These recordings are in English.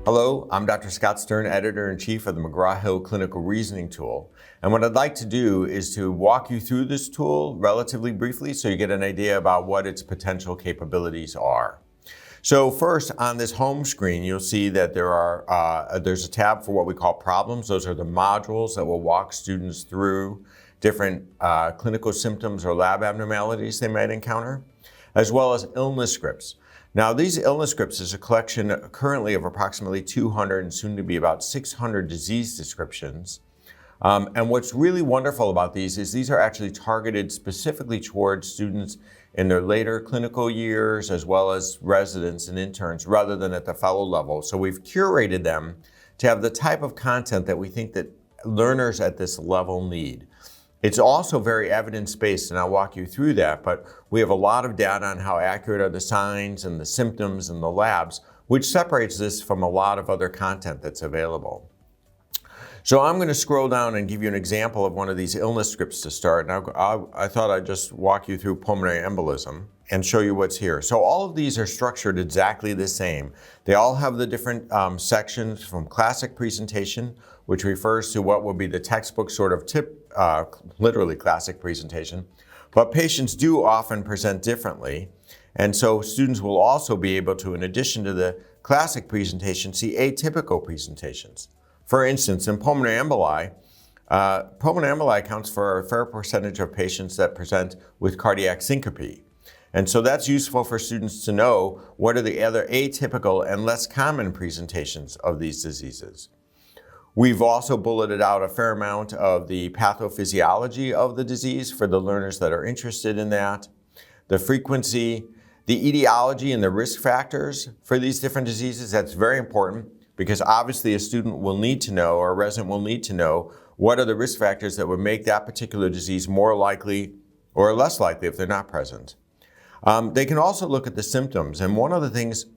Hello, I'm Dr. Scott Stern, Editor-in-Chief of the McGraw-Hill Clinical Reasoning Tool. And what I'd like to do is to walk you through this tool relatively briefly so you get an idea about what its potential capabilities are. So first, on this home screen, you'll see that there's a tab for what we call problems. Those are the modules that will walk students through different clinical symptoms or lab abnormalities they might encounter, as well as illness scripts. Now, these illness scripts is a collection currently of approximately 200 and soon to be about 600 disease descriptions. And what's really wonderful about these is these are actually targeted specifically towards students in their later clinical years, as well as residents and interns, rather than at the fellow level. So we've curated them to have the type of content that we think that learners at this level need. It's also very evidence-based, and I'll walk you through that, but we have a lot of data on how accurate are the signs and the symptoms and the labs, which separates this from a lot of other content that's available. So I'm going to scroll down and give you an example of one of these illness scripts to start. Now, I thought I'd just walk you through pulmonary embolism and show you what's here. So all of these are structured exactly the same. They all have the different sections from classic presentation, which refers to what will be the textbook sort of literally classic presentation. But patients do often present differently. And so students will also be able to, in addition to the classic presentation, see atypical presentations. For instance, in pulmonary emboli accounts for a fair percentage of patients that present with cardiac syncope. And so that's useful for students to know what are the other atypical and less common presentations of these diseases. We've also bulleted out a fair amount of the pathophysiology of the disease for the learners that are interested in that, the frequency, the etiology and the risk factors for these different diseases. That's very important because obviously a student will need to know, or a resident will need to know, what are the risk factors that would make that particular disease more likely or less likely if they're not present. They can also look at the symptoms, and one of the things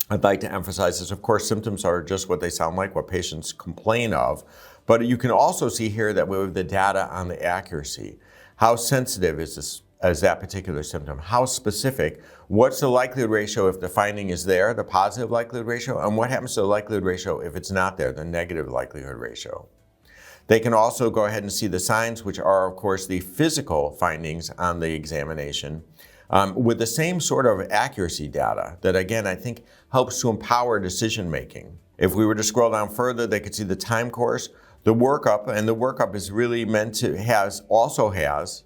I'd like to emphasize is, of course, symptoms are just what they sound like, what patients complain of, but you can also see here that we have the data on the accuracy. How sensitive is that particular symptom? How specific? What's the likelihood ratio if the finding is there, the positive likelihood ratio? And what happens to the likelihood ratio if it's not there, the negative likelihood ratio? They can also go ahead and see the signs, which are, of course, the physical findings on the examination, with the same sort of accuracy data that, again, I think helps to empower decision making. If we were to scroll down further, they could see the time course, the workup, and the workup is really meant to also has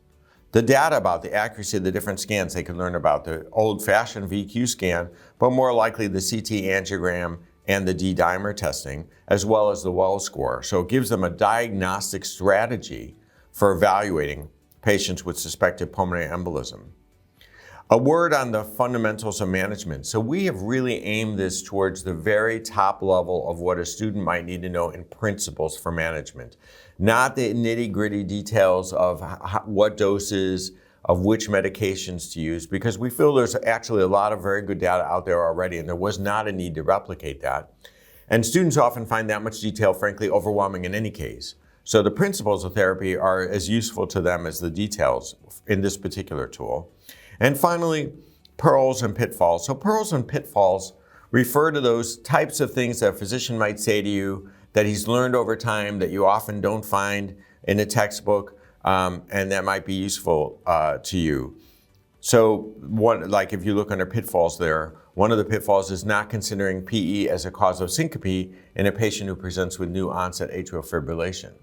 the data about the accuracy of the different scans. They can learn about the old-fashioned VQ scan, but more likely the CT angiogram and the D-dimer testing, as well as the Wells score. So it gives them a diagnostic strategy for evaluating patients with suspected pulmonary embolism. A word on the fundamentals of management. So we have really aimed this towards the very top level of what a student might need to know in principles for management, not the nitty-gritty details of what doses, of which medications to use, because we feel there's actually a lot of very good data out there already, and there was not a need to replicate that. And students often find that much detail, frankly, overwhelming in any case. So the principles of therapy are as useful to them as the details in this particular tool. And finally, pearls and pitfalls. So pearls and pitfalls refer to those types of things that a physician might say to you that he's learned over time that you often don't find in a textbook, and that might be useful to you. So like if you look under pitfalls there, one of the pitfalls is not considering PE as a cause of syncope in a patient who presents with new onset atrial fibrillation.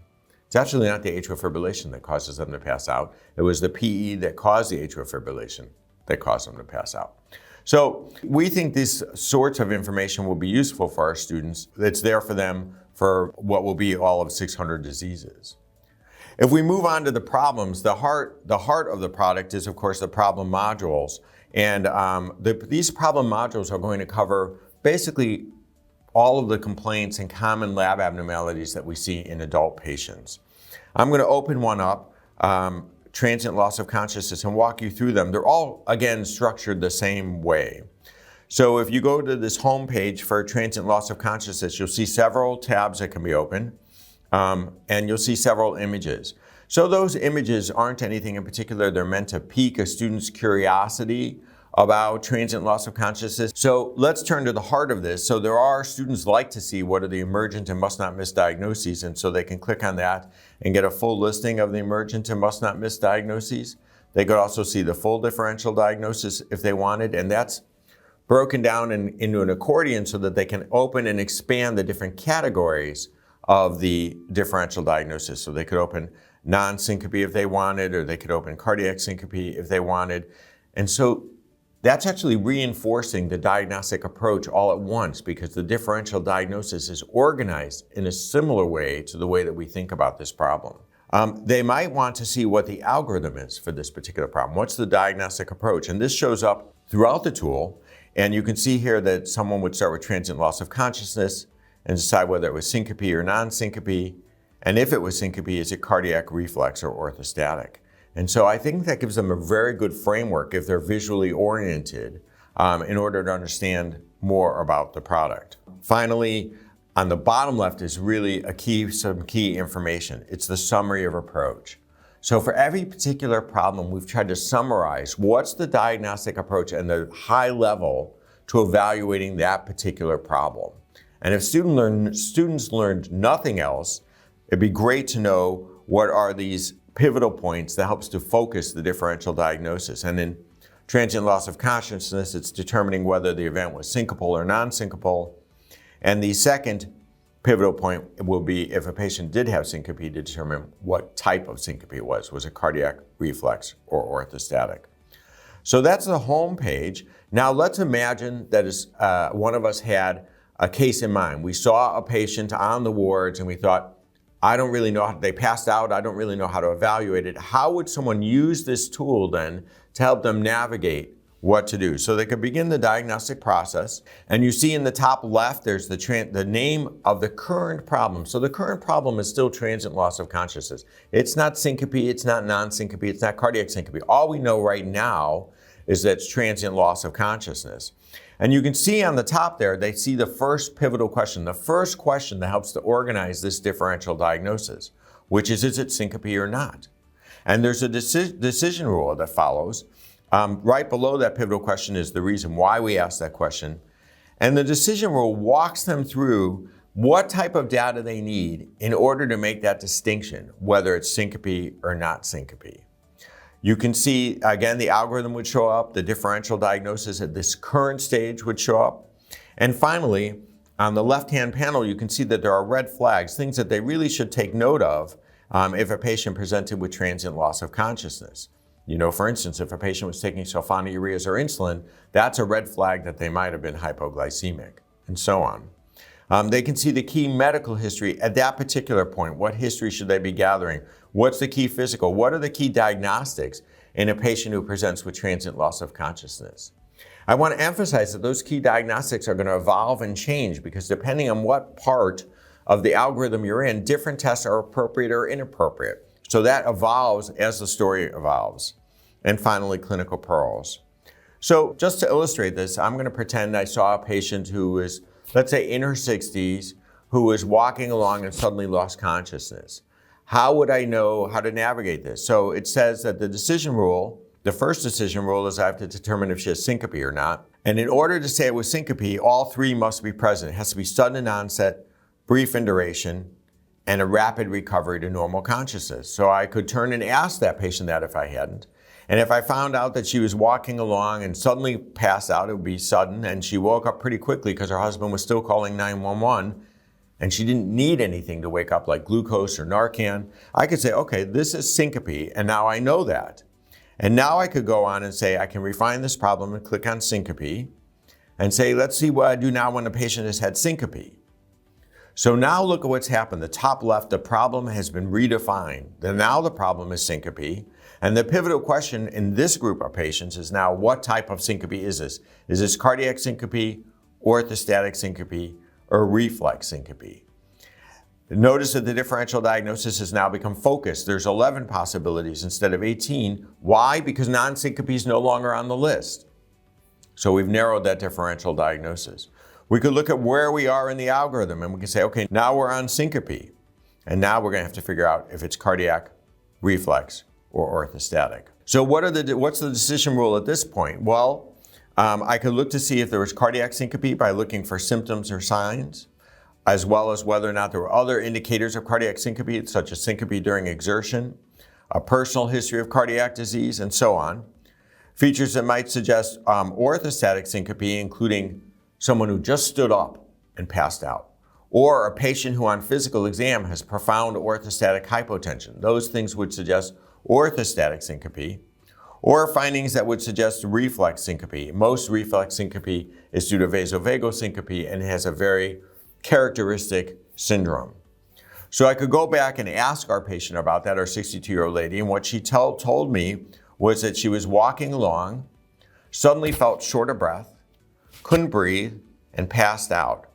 It's actually not the atrial fibrillation that causes them to pass out. It was the PE that caused the atrial fibrillation that caused them to pass out. So we think these sorts of information will be useful for our students. It's there for them for what will be all of 600 diseases. If we move on to the problems, the heart of the product is, of course, the problem modules. And these problem modules are going to cover basically all of the complaints and common lab abnormalities that we see in adult patients. I'm going to open one up, transient loss of consciousness, and walk you through them. They're all, again, structured the same way. So if you go to this home page for transient loss of consciousness, you'll see several tabs that can be opened, and you'll see several images. So those images aren't anything in particular. They're meant to pique a student's curiosity about transient loss of consciousness. So let's turn to the heart of this. So there are students like to see what are the emergent and must not miss diagnoses, and so they can click on that and get a full listing of the emergent and must not miss diagnoses. They could also see the full differential diagnosis if they wanted, and that's broken down into an accordion so that they can open and expand the different categories of the differential diagnosis. So they could open non-syncope if they wanted, or they could open cardiac syncope if they wanted. And so that's actually reinforcing the diagnostic approach all at once, because the differential diagnosis is organized in a similar way to the way that we think about this problem. They might want to see what the algorithm is for this particular problem. What's the diagnostic approach? And this shows up throughout the tool. And you can see here that someone would start with transient loss of consciousness and decide whether it was syncope or non-syncope. And if it was syncope, is it cardiac reflex or orthostatic? And so I think that gives them a very good framework if they're visually oriented in order to understand more about the product. Finally, on the bottom left is really some key information. It's the summary of approach. So for every particular problem, we've tried to summarize what's the diagnostic approach and the high level to evaluating that particular problem. And if students learned nothing else, it'd be great to know what are these pivotal points that helps to focus the differential diagnosis. And in transient loss of consciousness, it's determining whether the event was syncopal or non-syncopal. And the second pivotal point will be if a patient did have syncope, to determine what type of syncope it was. Was it cardiac reflex or orthostatic? So that's the home page. Now let's imagine that one of us had a case in mind. We saw a patient on the wards and we thought, I don't really know how they passed out. I don't really know how to evaluate it. How would someone use this tool then to help them navigate what to do? So they could begin the diagnostic process. And you see in the top left, there's the name of the current problem. So the current problem is still transient loss of consciousness. It's not syncope, it's not non-syncope, it's not cardiac syncope. All we know right now is that it's transient loss of consciousness. And you can see on the top there, they see the first pivotal question, the first question that helps to organize this differential diagnosis, which is it syncope or not? And there's a decision rule that follows. Right below that pivotal question is the reason why we ask that question. And the decision rule walks them through what type of data they need in order to make that distinction, whether it's syncope or not syncope. You can see, again, the algorithm would show up, the differential diagnosis at this current stage would show up. And finally, on the left-hand panel, you can see that there are red flags, things that they really should take note of if a patient presented with transient loss of consciousness. You know, for instance, if a patient was taking sulfonylureas or insulin, that's a red flag that they might have been hypoglycemic, and so on. They can see the key medical history at that particular point. What history should they be gathering? What's the key physical? What are the key diagnostics in a patient who presents with transient loss of consciousness? I want to emphasize that those key diagnostics are going to evolve and change because depending on what part of the algorithm you're in, different tests are appropriate or inappropriate. So that evolves as the story evolves. And finally, clinical pearls. So just to illustrate this, I'm going to pretend I saw a patient who was, let's say, in her 60s, who was walking along and suddenly lost consciousness. How would I know how to navigate this? So it says that the decision rule, the first decision rule is I have to determine if she has syncope or not. And in order to say it was syncope, all three must be present. It has to be sudden in onset, brief in duration, and a rapid recovery to normal consciousness. So I could turn and ask that patient that if I hadn't. And if I found out that she was walking along and suddenly passed out, it would be sudden, and she woke up pretty quickly because her husband was still calling 911, and she didn't need anything to wake up like glucose or Narcan, I could say, okay, this is syncope, and now I know that. And now I could go on and say, I can refine this problem and click on syncope, and say, let's see what I do now when a patient has had syncope. So now look at what's happened. The top left, the problem has been redefined. Now the problem is syncope. And the pivotal question in this group of patients is now, what type of syncope is this? Is this cardiac syncope, orthostatic syncope, or reflex syncope? Notice that the differential diagnosis has now become focused. There's 11 possibilities instead of 18. Why? Because non-syncope is no longer on the list. So we've narrowed that differential diagnosis. We could look at where we are in the algorithm and we can say, okay, now we're on syncope. And now we're going to have to figure out if it's cardiac, reflex, or orthostatic. So what's the decision rule at this point? Well, I could look to see if there was cardiac syncope by looking for symptoms or signs, as well as whether or not there were other indicators of cardiac syncope, such as syncope during exertion, a personal history of cardiac disease, and so on. Features that might suggest orthostatic syncope, including someone who just stood up and passed out, or a patient who on physical exam has profound orthostatic hypotension. Those things would suggest orthostatic syncope, or findings that would suggest reflex syncope. Most reflex syncope is due to vasovagal syncope and has a very characteristic syndrome. So I could go back and ask our patient about that, our 62-year-old lady, and what she told me was that she was walking along, suddenly felt short of breath, couldn't breathe, and passed out.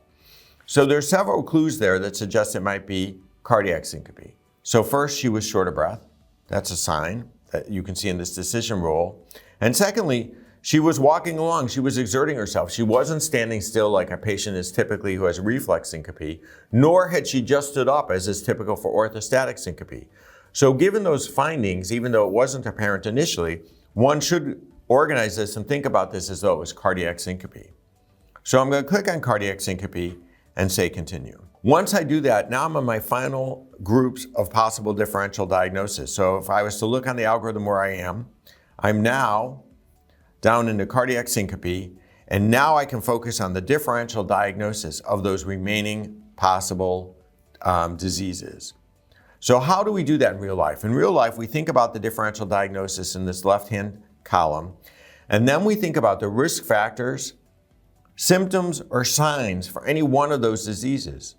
So there's several clues there that suggest it might be cardiac syncope. So first, she was short of breath. That's a sign that you can see in this decision rule. And secondly, she was walking along, she was exerting herself. She wasn't standing still like a patient is typically who has reflex syncope, nor had she just stood up as is typical for orthostatic syncope. So given those findings, even though it wasn't apparent initially, one should organize this and think about this as though it was cardiac syncope. So I'm going to click on cardiac syncope and say continue. Once I do that, now I'm on my final groups of possible differential diagnosis. So if I was to look on the algorithm where I am, I'm now down into cardiac syncope, and now I can focus on the differential diagnosis of those remaining possible diseases. So how do we do that in real life? In real life, we think about the differential diagnosis in this left-hand column, and then we think about the risk factors, symptoms, or signs for any one of those diseases.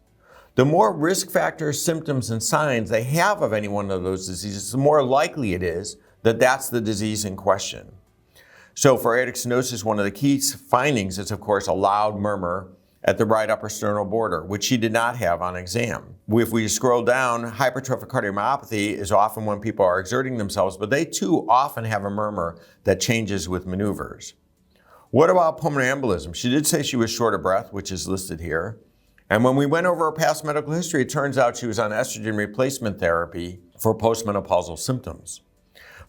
The more risk factors, symptoms, and signs they have of any one of those diseases, the more likely it is that that's the disease in question. So for aortic stenosis, one of the key findings is, of course, a loud murmur at the right upper sternal border, which she did not have on exam. If we scroll down, hypertrophic cardiomyopathy is often when people are exerting themselves, but they too often have a murmur that changes with maneuvers. What about pulmonary embolism? She did say she was short of breath, which is listed here. And when we went over her past medical history, it turns out she was on estrogen replacement therapy for postmenopausal symptoms.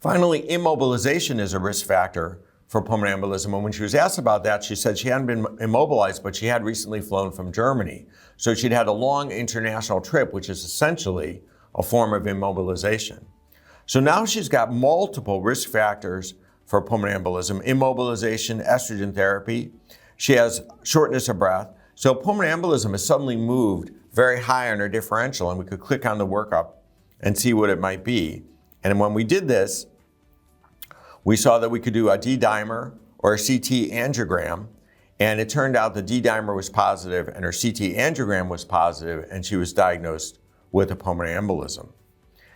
Finally, immobilization is a risk factor for pulmonary embolism. And when she was asked about that, she said she hadn't been immobilized, but she had recently flown from Germany. So she'd had a long international trip, which is essentially a form of immobilization. So now she's got multiple risk factors for pulmonary embolism: immobilization, estrogen therapy. She has shortness of breath. So pulmonary embolism has suddenly moved very high on her differential, and we could click on the workup and see what it might be. And when we did this, we saw that we could do a D-dimer or a CT angiogram, and it turned out the D-dimer was positive and her CT angiogram was positive, and she was diagnosed with a pulmonary embolism.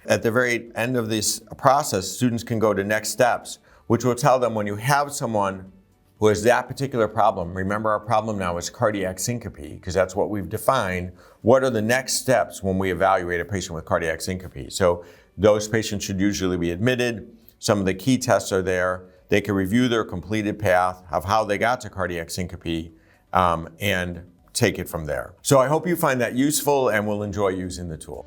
At the very end of this process, students can go to next steps, which will tell them when you have someone who has that particular problem, remember our problem now is cardiac syncope, because that's what we've defined. What are the next steps when we evaluate a patient with cardiac syncope? So those patients should usually be admitted. Some of the key tests are there. They can review their completed path of how they got to cardiac syncope and take it from there. So I hope you find that useful and will enjoy using the tool.